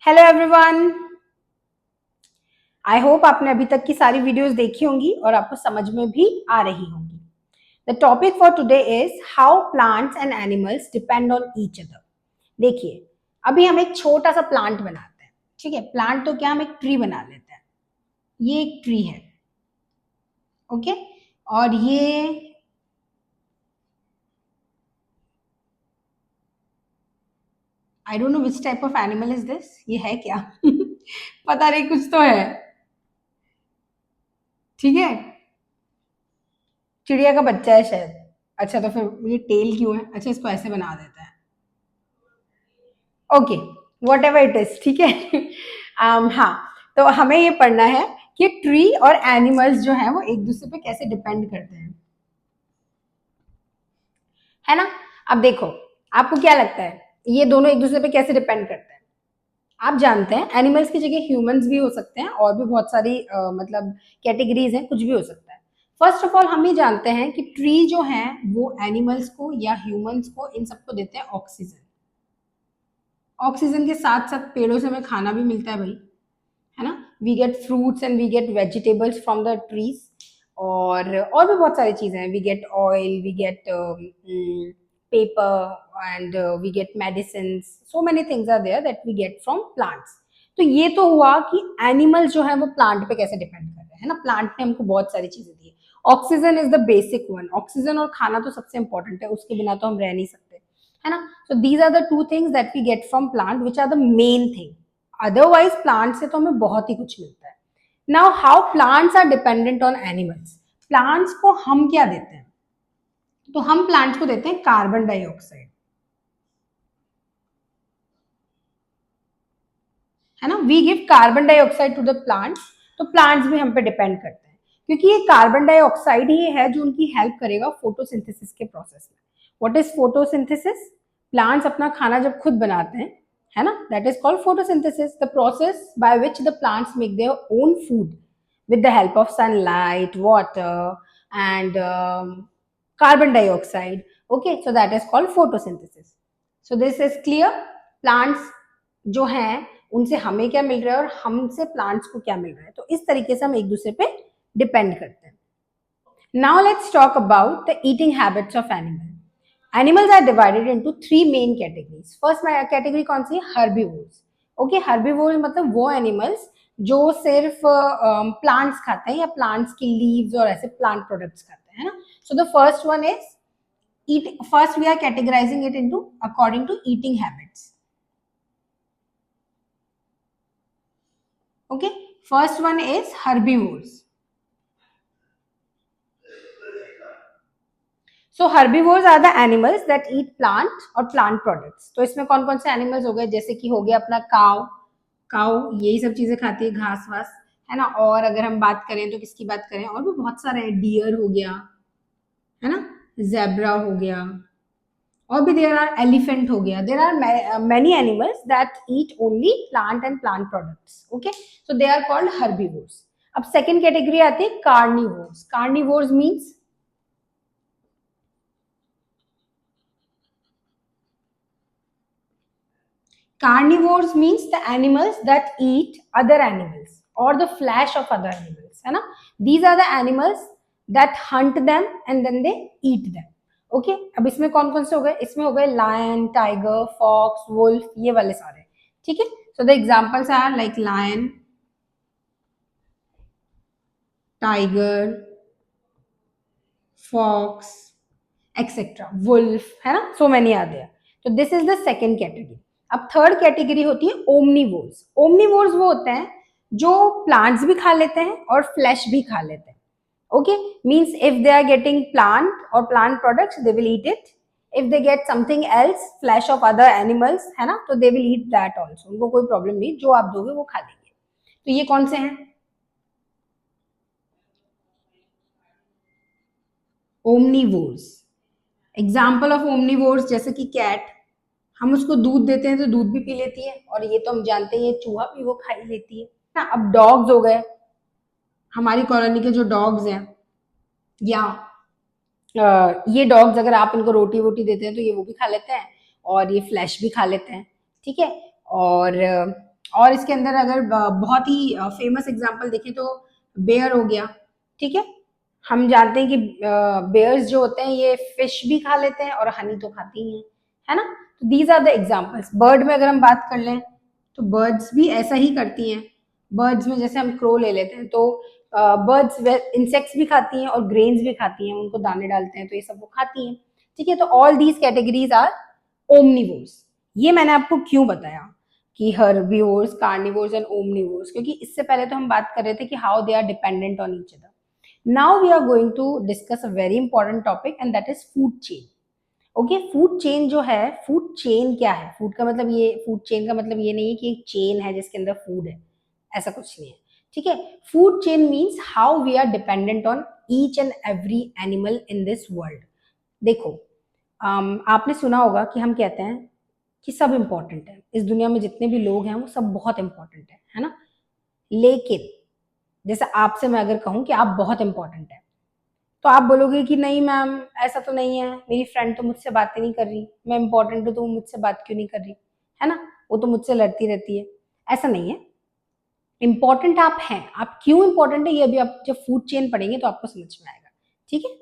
Hello everyone. I hope आपने अभी तक की सारी वीडियोस देखी होंगी और आपको समझ में भी आ रही होंगी। The topic for today is how plants and animals depend on each other. देखिए, अभी हम एक छोटा सा प्लांट बनाते हैं। ठीक है, प्लांट तो क्या, हम एक ट्री बना लेते हैं। ये एक ट्री है, ओके। और ये I don't know which type of animal is this. ये है क्या? पता नहीं, कुछ तो है। ठीक है, चिड़िया का बच्चा है शायद। अच्छा, तो फिर ये टेल क्यों है? अच्छा, इसको ऐसे बना देता है। Okay, what ever it is, ठीक है। हाँ, तो हमें ये पढ़ना है कि ट्री और एनिमल्स जो है वो एक दूसरे पे कैसे डिपेंड करते हैं, है ना। अब देखो, आपको क्या लगता है ये दोनों एक दूसरे पे कैसे डिपेंड करते हैं? आप जानते हैं एनिमल्स की जगह ह्यूमंस भी हो सकते हैं और भी बहुत सारी मतलब कैटेगरीज हैं, कुछ भी हो सकता है। फर्स्ट ऑफ ऑल हम ये जानते हैं कि ट्री जो है वो एनिमल्स को या ह्यूमंस को, इन सबको देते हैं ऑक्सीजन। ऑक्सीजन के साथ साथ पेड़ों से हमें खाना भी मिलता है भाई, है ना। We get fruits and we get vegetables from the trees. और भी बहुत सारी चीजें हैं। We get oil, we get paper and we get medicine. So many things are there that we get from plants. तो ये तो हुआ कि एनिमल जो है वो प्लांट पे कैसे डिपेंड कर रहे हैं, है ना। प्लांट ने हमको बहुत सारी चीजें दी है। Oxygen is the basic one. Oxygen और खाना तो सबसे इंपॉर्टेंट है, उसके बिना तो हम रह नहीं सकते, है ना। So these are the two things that we get from plant which are the main thing. Otherwise plant से तो हमें बहुत ही कुछ मिलता है। Now how plants are dependent on animals. Plants को हम क्या देते हैं? तो हम प्लांट्स को देते हैं कार्बन डाइऑक्साइड, है ना। We give carbon dioxide to the plants. तो प्लांट्स भी हम पे डिपेंड करते हैं, क्योंकि ये कार्बन डाइऑक्साइड ही है जो उनकी हेल्प करेगा फोटोसिंथेसिस के प्रोसेस में। What is photosynthesis? प्लांट्स अपना खाना जब खुद बनाते हैं, है ना, that is called photosynthesis, the process by which the plants make their own food with the help of sunlight, water, and carbon dioxide. Okay, so that is called photosynthesis. So this is clear. Plants जो हैं उनसे हमें क्या मिल रहा है और हमसे plants को क्या मिल रहा है, तो इस तरीके से हम एक दूसरे पे डिपेंड करते हैं। Now let's talk about the eating habits of animals. Animals are divided into three main categories. First category कौन सी है? Herbivores. Okay, herbivores मतलब वो animals जो सिर्फ प्लांट्स खाते हैं या प्लांट्स की लीव्स और ऐसे प्लांट प्रोडक्ट्स खाते हैं, है ना। So the first one is eat. First we are categorizing it into according to eating habits. Okay, first one is herbivores. So herbivores are the animals that eat plant और plant products. तो इसमें कौन कौन से animals हो गए? जैसे कि हो गया अपना काउ। काउ यही सब चीजें खाती है, घास वास, है ना। और अगर हम बात करें तो किसकी बात करें, और भी बहुत सारे हैं। डियर हो गया, है ना, जेब्रा हो गया, और भी देयर आर एलिफेंट हो गया। There are many animals that eat only plant and plant products. Okay, so they are called herbivores. अब सेकेंड कैटेगरी आती है carnivores. Carnivores means carnivores means the animals that eat other animals or the flesh of other animals, है ना। These are the animals that hunt them and then they eat them. Okay, अब इसमें कौन कौन से हो गए? इसमें हो गए लायन, टाइगर, फॉक्स, वुल्फ, ये वाले सारे। ठीक है, so the examples are like lion, tiger, fox, etcetera, wolf, है ना। So many are there. तो this is the second category. अब थर्ड कैटेगरी होती है ओमनीवोर्स। ओमनीवोर्स वो होते हैं जो प्लांट्स भी खा लेते हैं और फ्लैश भी खा लेते हैं। Okay, means if they are getting plant और plant products they will eat it. If they get something else, flesh of other animals, है ना, तो they will eat that also. उनको कोई प्रॉब्लम नहीं, जो आप दोगे वो खा लेंगे। तो ये कौन से हैं? ओमनीवोर्स। एग्जाम्पल ऑफ ओमनीवोर्स जैसे कि कैट, हम उसको दूध देते हैं तो दूध भी पी लेती है, और ये तो हम जानते हैं ये चूहा भी वो खा ही लेती है ना। अब डॉग्स हो गए, हमारी कॉलोनी के जो डॉग्स हैं, या ये डॉग्स अगर आप इनको रोटी वोटी देते हैं तो ये वो भी खा लेते हैं और ये फ्लैश भी खा लेते हैं। ठीक है, और और इसके अंदर अगर बहुत ही फेमस एग्जांपल देखें तो बेयर हो गया, ठीक है। हम जानते हैं कि बेयर्स जो होते हैं ये फिश भी खा लेते हैं और हनी तो खाती ही हैं, है ना। तो these are the examples. Bird में अगर हम बात कर लें तो बर्ड्स भी ऐसा ही करती हैं। बर्ड्स में जैसे हम क्रो ले लेते हैं तो बर्ड्स इंसेक्ट्स भी खाती हैं और ग्रेन्स भी खाती हैं, उनको दाने डालते हैं तो ये सब वो खाती हैं, ठीक है। तो all these categories are omnivores. ये मैंने आपको क्यों बताया कि हर्बिवोर्स, कार्निवोर्स एंड ओमनिवोर्स, क्योंकि इससे पहले तो हम बात कर रहे थे कि how they are dependent on each other. Now we are going to discuss a very important topic and that is food chain. Okay, food chain जो है, फूड चेन क्या है? फूड का मतलब ये, फूड चेन का मतलब ये नहीं है कि एक चेन है जिसके अंदर फूड है, ऐसा कुछ नहीं है, ठीक है। Food chain means how we are dependent on each and every animal in this world. देखो, आपने सुना होगा कि हम कहते हैं कि सब इंपॉर्टेंट है, इस दुनिया में जितने भी लोग हैं वो सब बहुत इंपॉर्टेंट है ना। लेकिन जैसे आपसे मैं अगर कहूं कि आप बहुत इंपॉर्टेंट है, तो आप बोलोगे कि नहीं मैम ऐसा तो नहीं है, मेरी फ्रेंड तो मुझसे बातें नहीं कर रही, मैं इंपॉर्टेंट हूँ तो वो मुझसे बात क्यों नहीं कर रही, है ना, वो तो मुझसे लड़ती रहती है। ऐसा नहीं है, इंपॉर्टेंट आप हैं। आप क्यों इंपॉर्टेंट है ये अभी आप जब फूड चेन पढ़ेंगे तो आपको समझ में आएगा, ठीक है।